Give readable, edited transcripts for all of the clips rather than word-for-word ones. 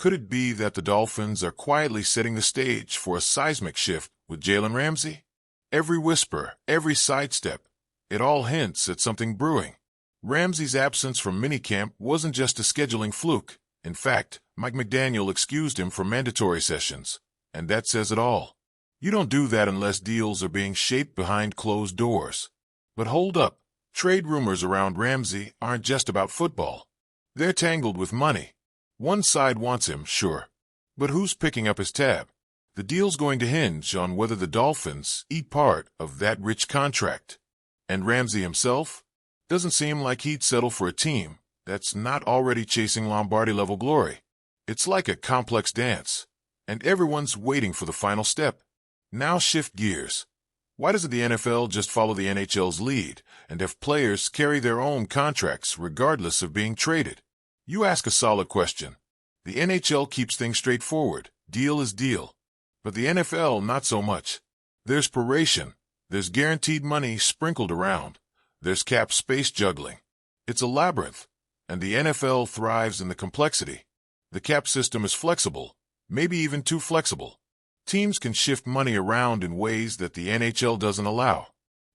Could it be that the Dolphins are quietly setting the stage for a seismic shift with Jalen Ramsey? Every whisper, every sidestep, it all hints at something brewing. Ramsey's absence from minicamp wasn't just a scheduling fluke. In fact, Mike McDaniel excused him from mandatory sessions, and that says it all. You don't do that unless deals are being shaped behind closed doors. But hold up. Trade rumors around Ramsey aren't just about football. They're tangled with money. One side wants him, sure. But who's picking up his tab? The deal's going to hinge on whether the Dolphins eat part of that rich contract. And Ramsey himself? Doesn't seem like he'd settle for a team that's not already chasing Lombardi-level glory. It's like a complex dance, and everyone's waiting for the final step. Now shift gears. Why doesn't the NFL just follow the NHL's lead and have players carry their own contracts regardless of being traded? You ask a solid question. The NHL keeps things straightforward. Deal is deal. But the NFL, not so much. There's proration. There's guaranteed money sprinkled around. There's cap space juggling. It's a labyrinth, and the NFL thrives in the complexity. The cap system is flexible, maybe even too flexible. Teams can shift money around in ways that the NHL doesn't allow.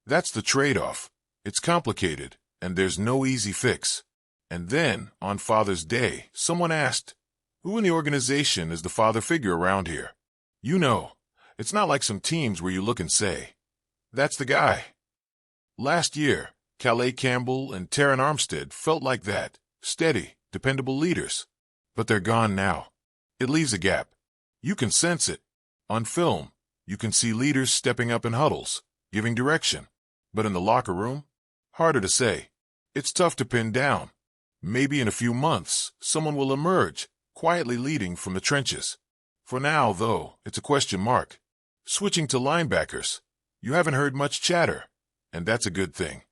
That's the trade-off. It's complicated, and there's no easy fix. And then, on Father's Day, someone asked, who in the organization is the father figure around here? You know, it's not like some teams where you look and say, that's the guy. Last year, Calais Campbell and Taron Armstead felt like that, steady, dependable leaders. But they're gone now. It leaves a gap. You can sense it. On film, you can see leaders stepping up in huddles, giving direction. But in the locker room? Harder to say. It's tough to pin down. Maybe in a few months, someone will emerge, quietly leading from the trenches. For now, though, it's a question mark. Switching to linebackers, you haven't heard much chatter, and that's a good thing.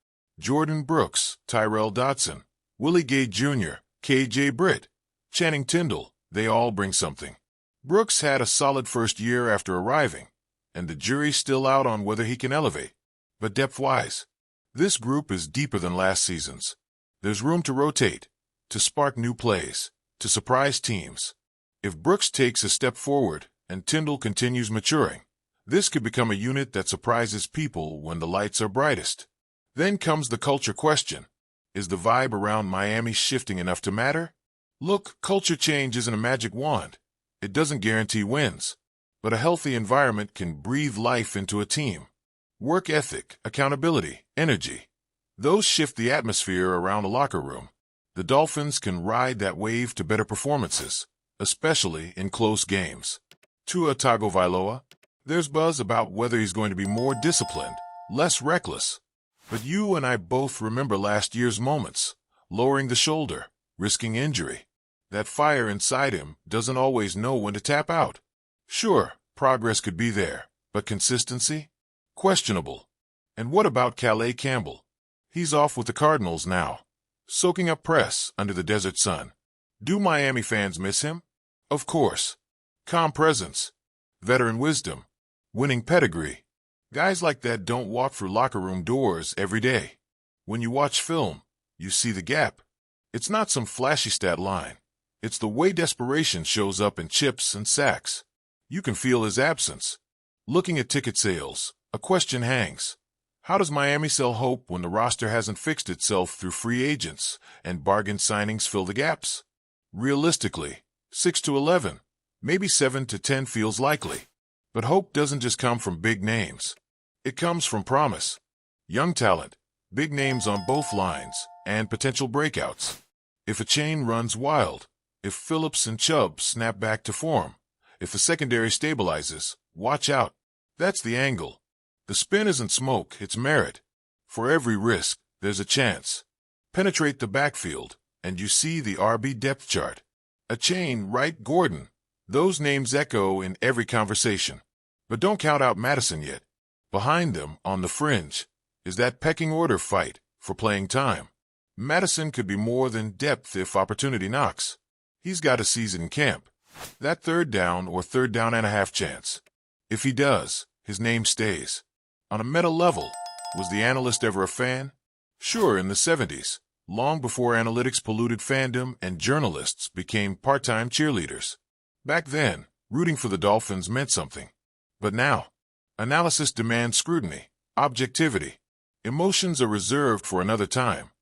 Jordan Brooks, Tyrell Dodson, Willie Gay Jr., K.J. Britt, Channing Tindall, they all bring something. Brooks had a solid first year after arriving, and the jury's still out on whether he can elevate. But depth-wise, this group is deeper than last season's. There's room to rotate, to spark new plays, to surprise teams. If Brooks takes a step forward and Tindall continues maturing, this could become a unit that surprises people when the lights are brightest. Then comes the culture question. Is the vibe around Miami shifting enough to matter? Look, culture change isn't a magic wand. It doesn't guarantee wins. But a healthy environment can breathe life into a team. Work ethic, accountability, energy. Those shift the atmosphere around a locker room. The Dolphins can ride that wave to better performances, especially in close games. Tua Tagovailoa, there's buzz about whether he's going to be more disciplined, less reckless. But you and I both remember last year's moments, lowering the shoulder, risking injury. That fire inside him doesn't always know when to tap out. Sure, progress could be there, but consistency? Questionable. And what about Calais Campbell? He's off with the Cardinals now, soaking up press under the desert sun. Do Miami fans miss him? Of course. Calm presence, veteran wisdom, winning pedigree. Guys like that don't walk through locker room doors every day. When you watch film, you see the gap. It's not some flashy stat line. It's the way desperation shows up in chips and sacks. You can feel his absence. Looking at ticket sales, a question hangs. How does Miami sell hope when the roster hasn't fixed itself through free agents and bargain signings fill the gaps? Realistically, 6 to 11, maybe 7 to 10 feels likely. But hope doesn't just come from big names. It comes from promise. Young talent, big names on both lines, and potential breakouts. If a chain runs wild, if Phillips and Chubb snap back to form, if the secondary stabilizes, watch out. That's the angle. The spin isn't smoke, it's merit. For every risk, there's a chance. Penetrate the backfield, and you see the RB depth chart. A chain, Wright, Gordon. Those names echo in every conversation. But don't count out Madison yet. Behind them, on the fringe, is that pecking order fight for playing time. Madison could be more than depth if opportunity knocks. He's got a season in camp. That third down or third down and a half chance. If he does, his name stays. On a meta level, was the analyst ever a fan? Sure, in the 70s, long before analytics polluted fandom and journalists became part-time cheerleaders. Back then, rooting for the Dolphins meant something. But now, analysis demands scrutiny, objectivity. Emotions are reserved for another time.